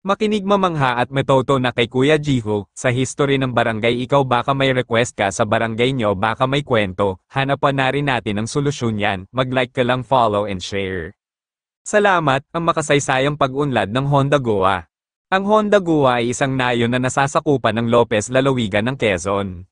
Makinig mamangha at metoto na kay Kuya Jiho, sa history ng barangay ikaw baka may request ka sa barangay nyo baka may kwento, hanapan na rin natin ang solusyon yan, mag-like ka lang follow and share. Salamat, ang makasaysayang pag-unlad ng Honda Goa. Ang Honda Goa ay isang nayon na nasasakupan ng Lopez lalawigan ng Quezon.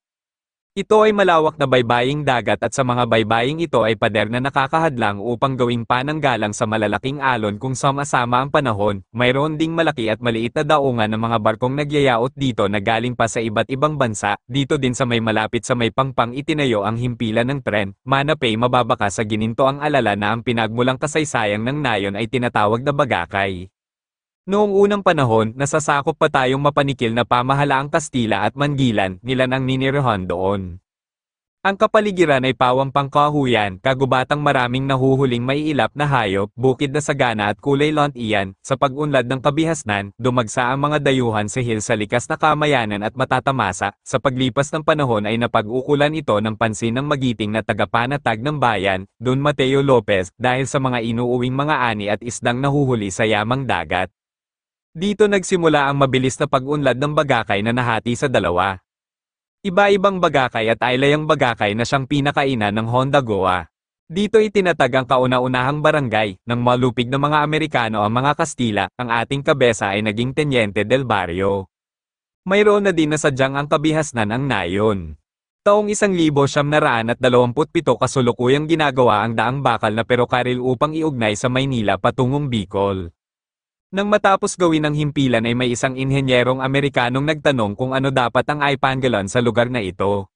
Ito ay malawak na baybaying dagat at sa mga baybaying ito ay pader na nakakahadlang upang gawing pananggalang sa malalaking alon kung sama-sama ang panahon. Mayroon ding malaki at maliit na daungan ng mga barkong nagyayaot dito na galing pa sa iba't ibang bansa. Dito din sa may malapit sa may pangpang itinayo ang himpilan ng tren. Manapay mababaka sa gininto ang alala na ang pinagmulang kasaysayang ng nayon ay tinatawag na Bagakay. Noong unang panahon, nasasakop pa tayong mapanikil na pamahalaang Kastila at Mangilan, nila ang ninirahan doon. Ang kapaligiran ay pawang pangkahuyan, kagubatang maraming nahuhuling maiilap na hayop, bukid na sagana at kulay lont iyan. Sa pag-unlad ng kabihasnan, dumagsa ang mga dayuhan sa hill sa likas na kamayanan at matatamasa. Sa paglipas ng panahon ay napag-ukulan ito ng pansin ng magiting na tagapanatag ng bayan, Don Mateo Lopez, dahil sa mga inuuwing mga ani at isdang nahuhuli sa yamang dagat. Dito nagsimula ang mabilis na pag-unlad ng Bagakay na nahati sa dalawa. Iba-ibang Bagakay at Aylayang Bagakay na siyang pinakainan ng Honda Goa. Dito itinatag ang kauna-unahang barangay, ng malupig na mga Amerikano ang mga Kastila, ang ating kabesa ay naging Teniente del Barrio. Mayroon na din na sadyang ang kabihasnan ang nayon. Taong 1927 kasulukuyang ginagawa ang daang bakal na perokaril upang iugnay sa Maynila patungong Bicol. Nang matapos gawin ang himpilan ay may isang inhenyerong Amerikanong nagtanong kung ano dapat ang ipangalan sa lugar na ito.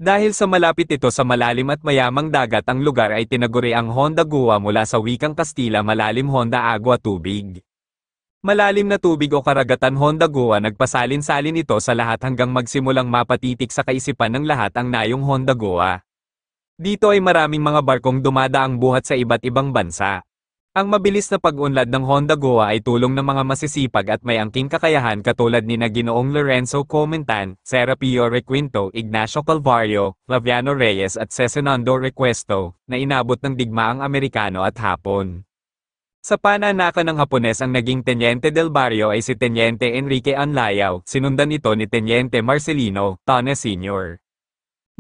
Dahil sa malapit ito sa malalim at mayamang dagat ang lugar ay tinaguri ang Honda Goa mula sa wikang Kastila malalim Honda Agua tubig. Malalim na tubig o karagatan Honda Goa nagpasalin-salin ito sa lahat hanggang magsimulang mapatitik sa kaisipan ng lahat ang nayong Honda Goa. Dito ay maraming mga barkong dumadaang buhat sa iba't ibang bansa. Ang mabilis na pag-unlad ng Honda Goa ay tulong ng mga masisipag at may angking kakayahan katulad ni na Ginoong Lorenzo Comentan, Serapio Requinto, Ignacio Calvario, Flaviano Reyes at Cesenando Requesto, na inabot ng digmaang Amerikano at Hapon. Sa pananakan ng Hapones ang naging Teniente del Barrio ay si Teniente Enrique Anlayao, sinundan ito ni Teniente Marcelino Tanes Sr.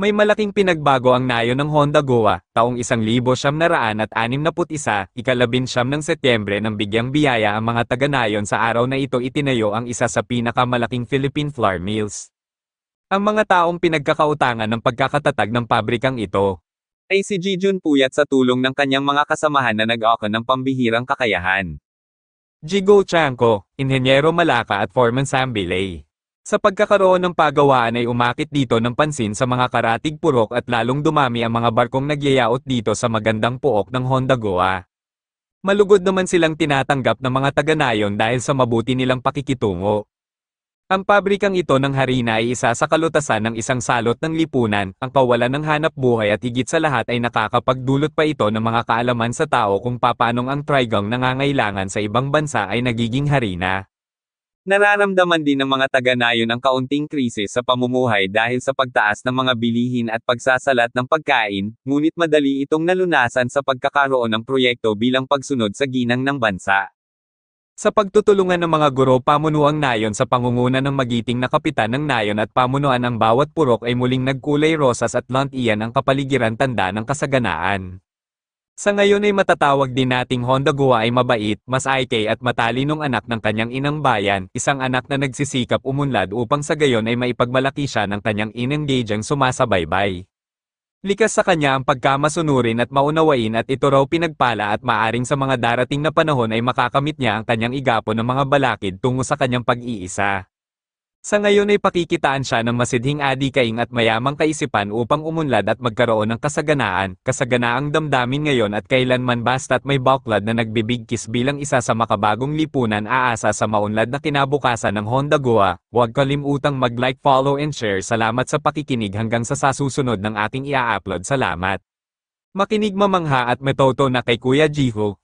May malaking pinagbago ang nayon ng Honda Goa, taong 1961, ikalabinsyam ng Setyembre nang bigyang biyaya ang mga taga-nayon sa araw na ito itinayo ang isa sa pinakamalaking Philippine flour mills. Ang mga taong pinagkakautangan ng pagkakatatag ng pabrikang ito ay si Jijun Puyat sa tulong ng kanyang mga kasamahan na nag-aakon ng pambihirang kakayahan. Jigo Chanco, Inhenyero Malaka at Foreman Sambilay. Sa pagkakaroon ng pagawaan ay umakit dito ng pansin sa mga karatig purok at lalong dumami ang mga barkong nagyayaot dito sa magandang puok ng Honda Goa. Malugod naman silang tinatanggap ng mga taga-nayon dahil sa mabuti nilang pakikitungo. Ang pabrikang ito ng harina ay isa sa kalutasan ng isang salot ng lipunan, ang kawalan ng hanap buhay at higit sa lahat ay nakakapagdulot pa ito ng mga kaalaman sa tao kung paanong ang trigang nangangailangan sa ibang bansa ay nagiging harina. Nararamdaman din ng mga taga-nayon ang kaunting krisis sa pamumuhay dahil sa pagtaas ng mga bilihin at pagsasalat ng pagkain, ngunit madali itong nalunasan sa pagkakaroon ng proyekto bilang pagsunod sa ginang ng bansa. Sa pagtutulungan ng mga guro pamunuang nayon sa pangunguna ng magiting na kapitan ng nayon at pamunuan ang bawat purok ay muling nagkulay rosas at lant iyan ang kapaligiran tanda ng kasaganaan. Sa ngayon ay matatawag din nating Honda Goa ay mabait, masaykay at matalinong anak ng kanyang inang bayan, isang anak na nagsisikap umunlad upang sa gayon ay maipagmalaki siya ng kanyang inang gayjang sumasabaybay. Likas sa kanya ang pagkamasunurin at maunawain at ito raw pinagpala at maaring sa mga darating na panahon ay makakamit niya ang kanyang igapon ng mga balakid tungo sa kanyang pag-iisa. Sa ngayon ay pakikitaan siya ng masidhing adikaing at mayamang kaisipan upang umunlad at magkaroon ng kasaganaang damdamin ngayon at kailanman basta't may baklad na nagbibigkis bilang isa sa makabagong lipunan aasa sa maunlad na kinabukasan ng Honda Goa. Huwag kalimutang mag-like, follow and share. Salamat sa pakikinig hanggang sa susunod ng ating ia-upload. Salamat. Makinig mamangha at metoto na kay Kuya Jiho.